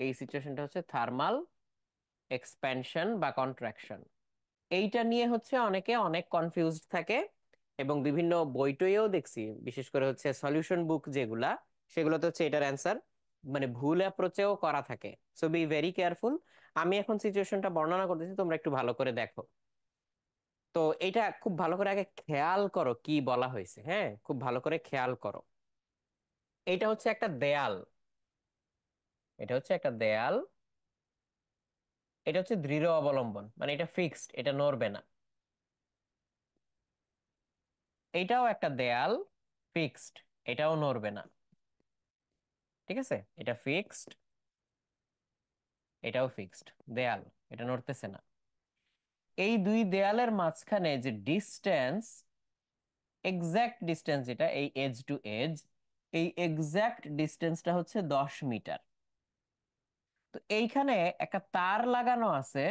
এই সিচুয়েশনটা হচ্ছে থার্মাল এক্সপ্যানশন বা কন্ট্রাকশন। এইটা নিয়ে হচ্ছে অনেকে অনেক কনফিউজড থাকে, এবং বিভিন্ন বইটইও দেখছি, বিশেষ করে হচ্ছে সলিউশন বুক যেগুলা, সেগুলোতে হচ্ছে এটার অ্যান্সার মানে ভুল অ্যাপ্রোচেও করা থাকে। So be very careful. আমি এখন সিচুয়েশনটা বর্ণনা করতেছি, তোমরা একটু ভালো করে দেখো। তো এটা খুব ভালো করে আগে খেয়াল করো কি বলা হয়েছে, হ্যাঁ, খুব ভালো করে খেয়াল করো। এটা হচ্ছে একটা দেয়াল, এটা হচ্ছে একটা দেয়াল, এটা হচ্ছে দৃঢ় অবলম্বন, মানে এটা ফিক্সড, এটা নড়বে না। এটাও একটা দেয়াল, ফিক্সড, এটাও নড়বে না। ঠিক আছে, এটা ফিক্সড, এটাও ফিক্সড দেয়াল, এটা নড়তেছে না। এই দুই দেয়ালের মাঝখানে যে ডিস্টেন্স, এক্সাক্ট ডিস্টেন্স, যেটা এই এজ টু এজ, এই এক্সাক্ট ডিস্টেন্সটা হচ্ছে 10 মিটার। তো এইখানে একটা তার লাগানো আছে,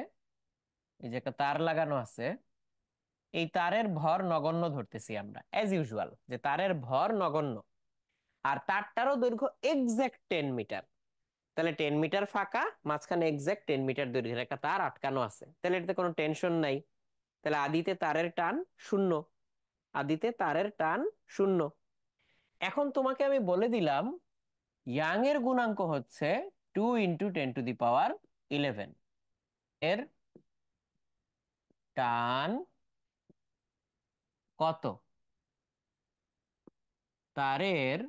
এই যে একটা তার লাগানো আছে, এই তারের ভর নগণ্য ধরতেছি আমরা অ্যাজ ইউজুয়াল, যে তারের ভর নগণ্য। আর তারটারও দৈর্ঘ্য এক্সাক্ট 10 মিটার। তাহলে 10 মিটার ফাঁকা, মাঝখানে এক্সাক্ট 10 মিটার দৈর্ঘ্যের একটা তার আটকানো আছে, তাহলে এটাতে কোনো টেনশন নাই। তাহলে আদিতে তারের টান শূন্য, আদিতে তারের টান শূন্য। এখন তোমাকে আমি বলে দিলাম ইয়াং এর গুণাঙ্ক হচ্ছে 2 × 10⁻11। এর টান কত? তারের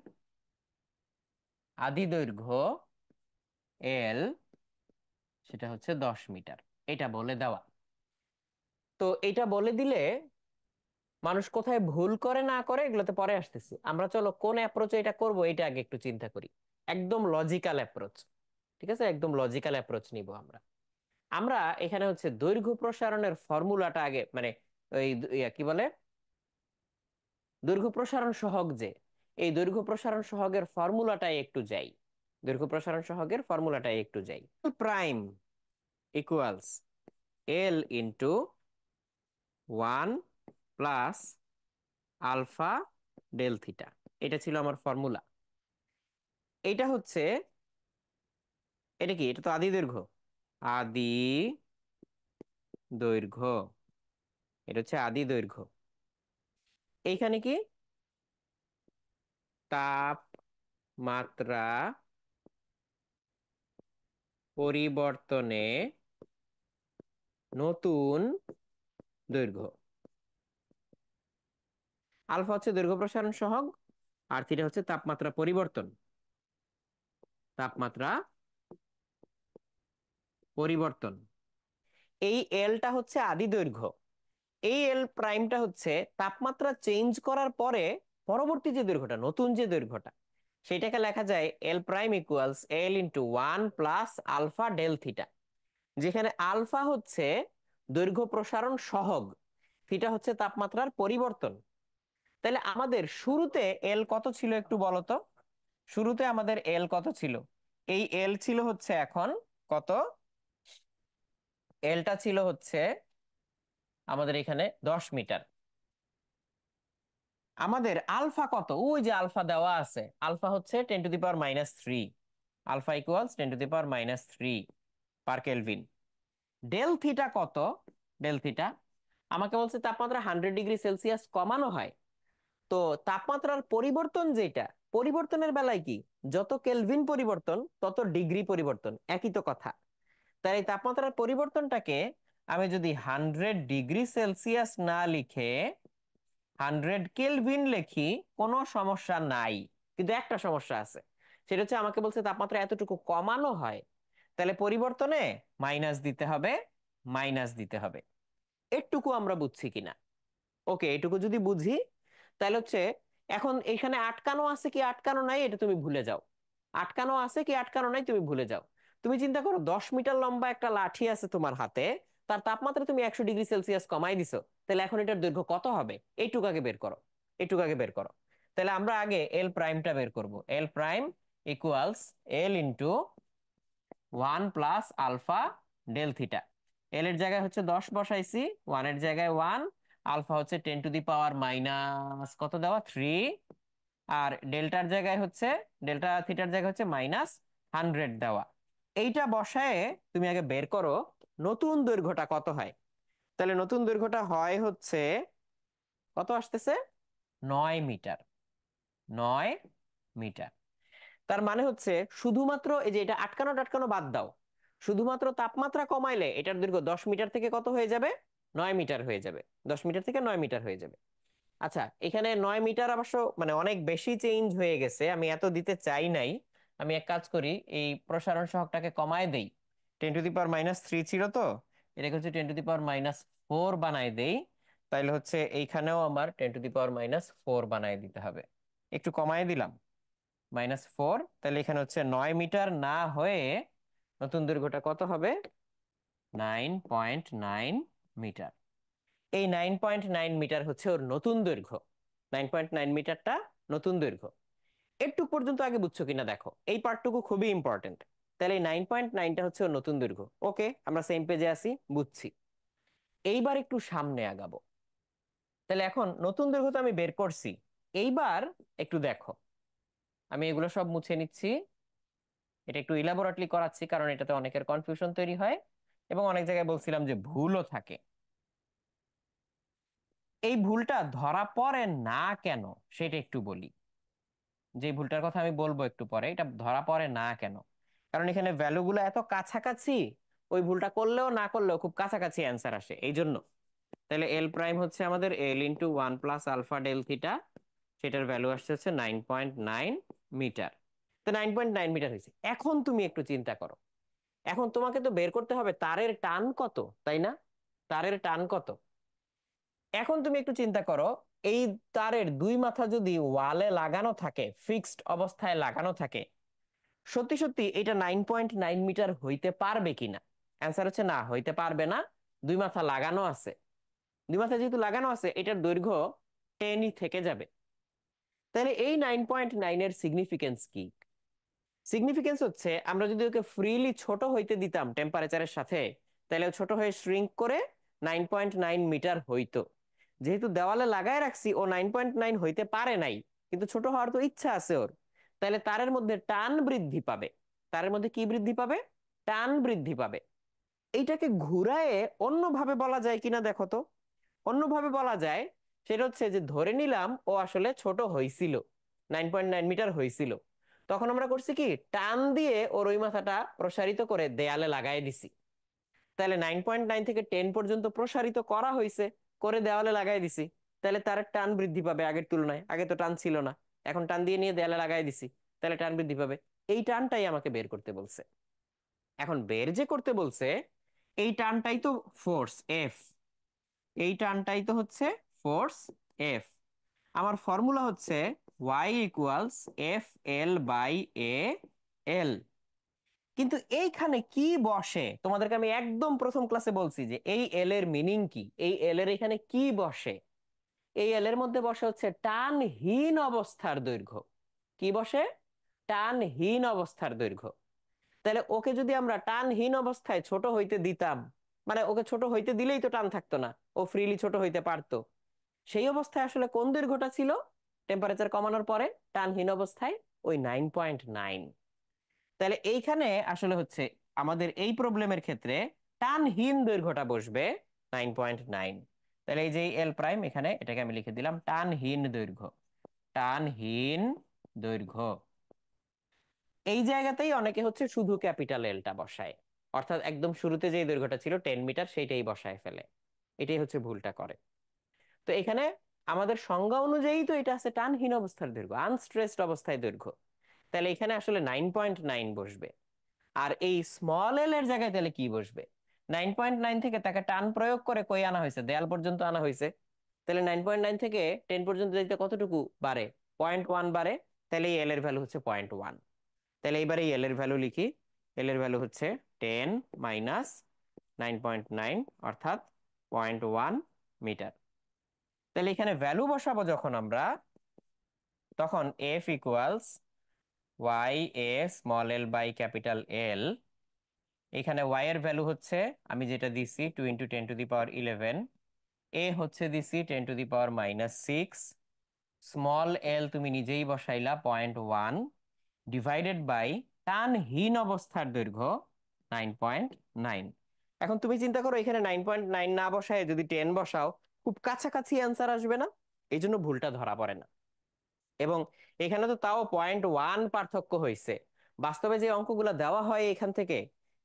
আদি দৈর্ঘ্য এল, সেটা হচ্ছে 10 মিটার, এটা বলে দেওয়া। তো এটা বলে দিলে মানুষ কোথায় ভুল করে না করে এগুলোতে পরে আসতেছি আমরা। চলো কোন অ্যাপ্রোচে এটা করব এটা আগে একটু চিন্তা করি। একদম লজিক্যাল অ্যাপ্রোচ, ঠিক আছে, একদম লজিক্যাল অ্যাপ্রোচ নিব আমরা। আমরা এখানে হচ্ছে দৈর্ঘ্য প্রসারণের ফর্মুলাটা আগে, মানে ওই কি বলে, দৈর্ঘ্য প্রসারণ সহগ যে, এই দৈর্ঘ্য প্রসারণ সহগের ফর্মুলাটাই একটু যাই, দৈর্ঘ্য প্রসারণ সহগের ফর্মুলাটাই একটু যাই। প্রাইম ইকুয়ালস এল ইন্টু 1 + α∇θ, এটা ছিল আমার ফর্মুলা। এটা হচ্ছে, এটা কি, এটা তো আদি দৈর্ঘ্য, আদি দৈর্ঘ্য, এটা হচ্ছে আদি দৈর্ঘ্য। এইখানে কি, তাপমাত্রা পরিবর্তনে নতুন দৈর্ঘ্য। আলফা হচ্ছে দৈর্ঘ্য প্রসারণ সহগ, আর থিটা হচ্ছে তাপমাত্রা পরিবর্তন, তাপমাত্রা পরিবর্তন। এই এলটা হচ্ছে আদি দৈর্ঘ্য, এই এল প্রাইমটা হচ্ছে তাপমাত্রা চেঞ্জ করার পরে পরবর্তী যে দৈর্ঘ্যটা, নতুন যে দৈর্ঘ্যটা, সেটাকে লেখা যায় এল প্রাইম ইকুয়ালস L × 1 + α∇θ, যেখানে আলফা হচ্ছে দৈর্ঘ্য প্রসারণ সহগ, থিটা হচ্ছে তাপমাত্রার পরিবর্তন। তাহলে আমাদের শুরুতে এল কত ছিল একটু বলো তো। শুরুতে আমাদের এল কত ছিল? এই এল ছিল হচ্ছে এখন কত, এলটা ছিল হচ্ছে আমাদের এখানে 10 মিটার। আমাদের আলফা কত, ওই যে আলফা দেওয়া আছে, আলফা হচ্ছে 10⁻³ alpha equals 10⁻³ per kelvin. Del theta কত? ডেল থিটা আমাকে বলছে তাপমাত্রা 100°C কমানো হয়। তো তাপমাত্রার পরিবর্তন যেটা, পরিবর্তনের বেলায় কি, যত কেলভিন পরিবর্তন তত ডিগ্রি পরিবর্তন, একই তো কথা। তাই এই তাপমাত্রার পরিবর্তনটাকে আমি যদি 100°C না লিখে 100 কেলভিন লিখি, কোনো সমস্যা নাই। কিন্তু একটা সমস্যা আছে, সেটা হচ্ছে আমাকে বলছে তাপমাত্রা এতটুকু কমানো হয়, তাহলে পরিবর্তনে মাইনাস দিতে হবে, মাইনাস দিতে হবে। এটুকু আমরা বুঝছি কিনা? ওকে, এটুকু যদি বুঝি, তাহলে হচ্ছে এখন এখানে আটকানো আছে কি আটকানো নাই এটা তুমি ভুলে যাও, আটকানো আছে কি আটকানো নাই তুমি ভুলে যাও। তুমি চিন্তা করো 10 মিটার লম্বা একটা লাঠি আছে তোমার হাতে, তার তাপমাত্রা তুমি 100°C কমাই দিছো, তাহলে এখন এটার দৈর্ঘ্য কত হবে এইটুকু আগে বের করো, এইটুকু আগে বের করো। তাহলে আমরা আগে এল প্রাইমটা বের করব। এল প্রাইম ইকুয়ালস L × 1 + α∇θ। এল এর জায়গায় হচ্ছে 10 বসাইছি, ওয়ানের জায়গায় 1, আলফা হচ্ছে 10⁻⁻কত দেওয়া 3, আর ডেল্টার জায়গায় হচ্ছে, ডেল্টা থিটার জায়গায় হচ্ছে -100 দেওয়া। এইটা বসায় তুমি আগে বের করো নতুন দৈর্ঘ্যটা কত হয়। তাহলে নতুন দৈর্ঘ্যটা হয় হচ্ছে কত আসতেছে, 9 মিটার। 9 মিটার। তার মানে হচ্ছে শুধুমাত্র এই যে এটা আটকানো টাটকানো বাদ দাও, শুধুমাত্র তাপমাত্রা কমাইলে এটার দৈর্ঘ্য 10 মিটার থেকে কত হয়ে যাবে, 9 মিটার হয়ে যাবে। 10 মিটার থেকে 9 মিটার হয়ে যাবে। আচ্ছা, এখানে 9 মিটার অবশ্য মানে অনেক বেশি চেঞ্জ হয়ে গেছে, আমি এত দিতে চাই নাই। আমি এক কাজ করি, এই প্রসারণ সহগটাকে কমায় দেই। 10⁻³ ছিল তো, এটাকে হচ্ছে 10⁻⁴ বানাই দেই। তাইলে হচ্ছে এইখানেও আমার 10⁻⁴ বানাই দিতে হবে। একটু কমায় দিলাম, -4। তাহলে এখানে হচ্ছে 9 মিটার না হয়ে নতুন দৈর্ঘ্যটা কত হবে, 9.9 মিটার। এই 9.9 মিটার হচ্ছে ওর নতুন দৈর্ঘ্য। 9.9 মিটারটা নতুন দৈর্ঘ্য। একটু পর্যন্ত আগে বুঝছো কিনা দেখো, এই পার্টটুকু খুবই ইম্পর্টেন্ট। তাহলে এই 9.9টা হচ্ছে ওর নতুন দৈর্ঘ্য। ওকে, আমরা সেম পেজে আছি, বুঝছি। এইবার একটু সামনে আগাবো। তাহলে এখন নতুন দৈর্ঘ্য তো আমি বের করছি। এইবার একটু দেখো, আমি এগুলো সব মুছে নিচ্ছি। এটা একটু ইলাবোরেটলি করাচ্ছি কারণ এটাতে অনেকের কনফিউশন তৈরি হয় এবং অনেক জায়গায় বলছিলাম যে ভুলও থাকে। এই ভুলটা ধরা পড়ে না কেন সেটা একটু বলি। যে ভুলটার কথা আমি বলবো একটু পরে, এটা ধরা পড়ে না কেন, কারণ এখানে ভ্যালুগুলো এত কাছাকাছি, ওই ভুলটা করলেও না করলেও খুব কাছাকাছি অ্যান্সার আসে এই জন্য। তাহলে এল প্রাইম হচ্ছে আমাদের L × 1 + α∇θ, সেটার ভ্যালু আসছে হচ্ছে 9.9 মিটার। তো 9.9 মিটার হয়েছে। এখন তুমি একটু চিন্তা করো, এখন তোমাকে তো বের করতে হবে তারের টান কত, তাই না? তারের টান কত। এখন তুমি একটু চিন্তা করো, এই তারের দুই মাথা যদি ওয়ালে লাগানো থাকে, ফিক্সড অবস্থায় লাগানো থাকে, সত্যি সত্যি এটা 9.9 মিটার হইতে পারবে কিনা? অ্যান্সার হচ্ছে না, হইতে পারবে না। দুই মাথা লাগানো আছে। দুই মাথা যেহেতু লাগানো আছে, এটার দৈর্ঘ্য 10ই থেকে যাবে। তাহলে এই 9.9-এর সিগনিফিকেন্স কি? সিগনিফিকেন্স হচ্ছে আমরা যদি ওকে ফ্রিলি ছোট হইতে দিতাম টেম্পারেচারের সাথে, তাহলে ও ছোট হয়ে শ্রিঙ্ক করে 9.9 মিটার হইতো। যেহেতু দেওয়ালে লাগায় রাখছি, ও 9.9 হইতে পারে নাই, কিন্তু ছোট হওয়ার তো ইচ্ছা আছে ওর। তাহলে তারের মধ্যে টান বৃদ্ধি পাবে। তারের মধ্যে কি বৃদ্ধি পাবে? টান বৃদ্ধি পাবে। এইটাকে ঘুরায়ে অন্যভাবে বলা যায় কিনা দেখো তো। অন্যভাবে বলা যায়, সেটা হচ্ছে যে ধরে নিলাম ও আসলে ছোট হয়েছিল, 9.9 মিটার হয়েছিল। তখন আমরা করছি কি, টান দিয়ে ওর ওই মাথাটা প্রসারিত করে দেয়ালে লাগাই দিছি। তাহলে 9.9 থেকে 10 পর্যন্ত প্রসারিত করা হয়েছে, করে দেওয়ালে লাগাই দিছি। তাহলে তার টান বৃদ্ধি পাবে আগের তুলনায়। আগে তো টান ছিল না, এখন টান দিয়ে নিয়ে দেয়ালে লাগাই দিছি, তাহলে টান বৃদ্ধি পাবে। এই টানটাই আমাকে বের করতে বলছে। এখন বের যে করতে বলছে, এই টানটাই তো ফোর্স এফ। এই টানটাই তো হচ্ছে ফোর্স এফ। আমার ফর্মুলা হচ্ছে y = F L/A L। কিন্তু এইখানে কি বসে, তোমাদেরকে আমি একদম প্রথম ক্লাসে বলছি যে এই এল এর মিনিং কি, এই এল এর এখানে কি বসে। এই এল এর মধ্যে বসে হচ্ছে টানহীন অবস্থার দৈর্ঘ্য। কি বসে? টানহীন অবস্থার দৈর্ঘ্য। তাহলে ওকে যদি আমরা টানহীন অবস্থায় ছোট হইতে দিতাম, মানে ওকে ছোট হইতে দিলেই তো টান থাকতো না, ও ফ্রিলি ছোট হইতে পারতো। সেই অবস্থায় আসলে কোন দৈর্ঘ্যটা ছিল টেম্পারেচার কমানোর পরে টানহীন অবস্থায়? ওই 9.9। তাহলে এইখানে আসলে হচ্ছে আমাদের এই প্রবলেমের ক্ষেত্রে টানহীন দৈর্ঘ্যটা বসবে 9.9। তাহলে এই যে এল প্রাইম, এখানে এটাকে আমি লিখে দিলাম টানহীন দৈর্ঘ্য। টানহীন দৈর্ঘ্য। এই জায়গাতেই অনেকে হচ্ছে শুধু ক্যাপিটাল এলটা বসায়, অর্থাৎ একদম শুরুতে যে দৈর্ঘ্যটা ছিল 10 মিটার সেইটাই বসায় ফেলে। এটাই হচ্ছে ভুলটা করে। তো এখানে আমাদের সংজ্ঞা অনুযায়ী তো এটা আছে টানহীন অবস্থার দৈর্ঘ্য, আনস্ট্রেসড অবস্থায় দৈর্ঘ্য। তাহলে এখানে আসলে 9.9 বসবে। আর এই স্মল এল এর জায়গায় তাহলে কি বসবে? 9.9 থেকে তাকে টান প্রয়োগ করে কই আনা হয়েছে, দেয়াল পর্যন্ত আনা হয়েছে। তাহলে 9.9 থেকে 10 পর্যন্ত যেতে কতটুকু বাড়ে? 0.1 বাড়ে। তাহলে এই এল এর ভ্যালু হচ্ছে 0.1। তাহলে এইবারে এল এর ভ্যালু লিখি। এল এর ভ্যালু হচ্ছে 10 মাইনাস 9.9, অর্থাৎ 0.1 মিটার। তাহলে এখানে ভ্যালু বসাবো যখন আমরা, তখন এফ ইকুয়ালস y/L। এখানে y এর ভ্যালু হচ্ছে আমি যেটা দিছি 2 × 10⁻11। এ হচ্ছে দিছি 10⁻⁻6। স্মল এল তুমি নিজেই বসাইলা 0.1 ডিভাইডেড বাই টানহীন অবস্থার দৈর্ঘ্য 9.9। এখন তুমি চিন্তা করো, এখানে 9.9 না বসায় যদি 10 বসাও, খুব কাছাকাছি অ্যান্সার আসবে না? এই জন্য ভুলটা ধরা পড়ে না। এবং এখানে তো তাও 0.1 পার্থক্য হয়েছে। বাস্তবে যে অঙ্কগুলো দেওয়া হয় এখান থেকে,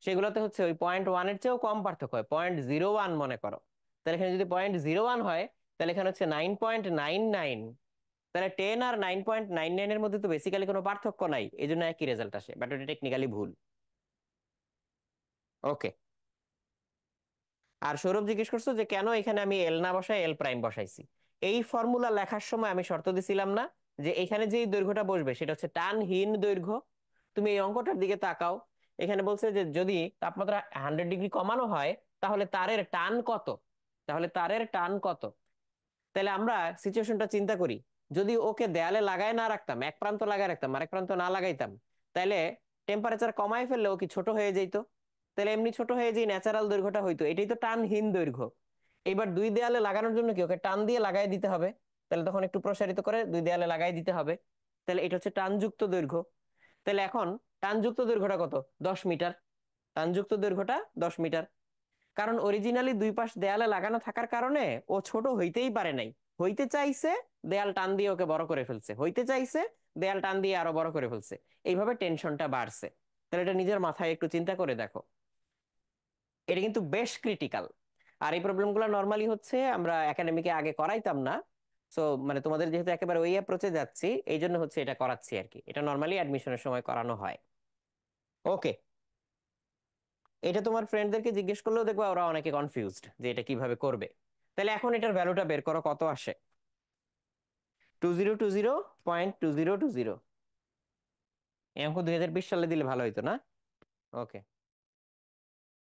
সেগুলোতে হচ্ছে ওই 0.1-এর চেয়েও কম পার্থক্য হয়, 0.01 মনে করো। তাহলে এখানে যদি 0.01 হয়, তাহলে এখানে হচ্ছে 9.99। তাহলে 10 আর 9.99-এর মধ্যে তো বেসিক্যালি কোনো পার্থক্য নাই, এই জন্য একই রেজাল্ট আসে, বাট ওটা টেকনিক্যালি ভুল। ওকে। আর সৌরভ জিজ্ঞেস করছো যে কেন এখানে আমি এল না বসাই এল প্রাইম বসাইছি। এই ফর্মুলা লেখার সময় আমি শর্ত দিছিলাম না যে এখানে যেই দৈর্ঘ্যটা বসবে সেটা হচ্ছে টানহীন দৈর্ঘ্য? তুমি এই অঙ্কটার দিকে তাকাও, এখানে বলছে যে যদি তাপমাত্রা 100 ডিগ্রি কমানো হয়, তাহলে তারের টান কত? তাহলে তারের টান কত? তাহলে আমরা সিচুয়েশনটা চিন্তা করি, যদি ওকে দেয়ালে লাগায় না রাখতাম, এক প্রান্ত লাগায় রাখতাম আর এক প্রান্ত না লাগাইতাম, তাহলে টেম্পারেচার কমায় ফেললে ও কি ছোট হয়ে যেত? তাহলে এমনি ছোট হয়ে যে ন্যাচারাল দৈর্ঘ্যটা হইতো, এটাই তো টানহীন দৈর্ঘ্য। এবার দুই দেয়ালে লাগানোর জন্য কি ওকে টান দিয়ে লাগাই দিতে হবে, তাহলে তখন একটু প্রসারিত করে দুই দেয়ালে লাগাই দিতে হবে। তাহলে এটা হচ্ছে টানযুক্ত দৈর্ঘ্য। তাহলে এখন টানযুক্ত দৈর্ঘ্যটা কত? 10 মিটার। টানযুক্ত দৈর্ঘ্যটা 10 মিটার। কারণ অরিজিনালি দুই পাশ দেয়ালে লাগানো থাকার কারণে ও ছোট হইতেই পারে নাই। হইতে চাইছে, দেয়াল টান দিয়ে ওকে বড় করে ফেলছে, হইতে চাইছে, দেয়াল টান দিয়ে আরো বড় করে ফেলছে। এইভাবে টেনশনটা বাড়ছে। তাহলে এটা নিজের মাথায় একটু চিন্তা করে দেখো, এটা কিন্তু বেশ ক্রিটিক্যাল। আর এই প্রবলেমগুলো নর্মালি হচ্ছে আমরা একাডেমিকে আগে করাইতাম না। সো মানে তোমাদের যেহেতু একেবারে ওই অ্যাপ্রোচে যাচ্ছি, এই জন্য হচ্ছে এটা করাচ্ছি আর কি। এটা নর্মালি অ্যাডমিশনের সময় করানো হয়। ওকে। এটা তোমার ফ্রেন্ডদেরকে জিজ্ঞেস করলেও দেখবা ওরা অনেকে কনফিউজড যে এটা কিভাবে করবে। তাহলে এখন এটার ভ্যালুটা বের করো, কত আসে? 2020.2020। এই অঙ্ক 2020 সালে দিলে ভালো হতো না? ওকে।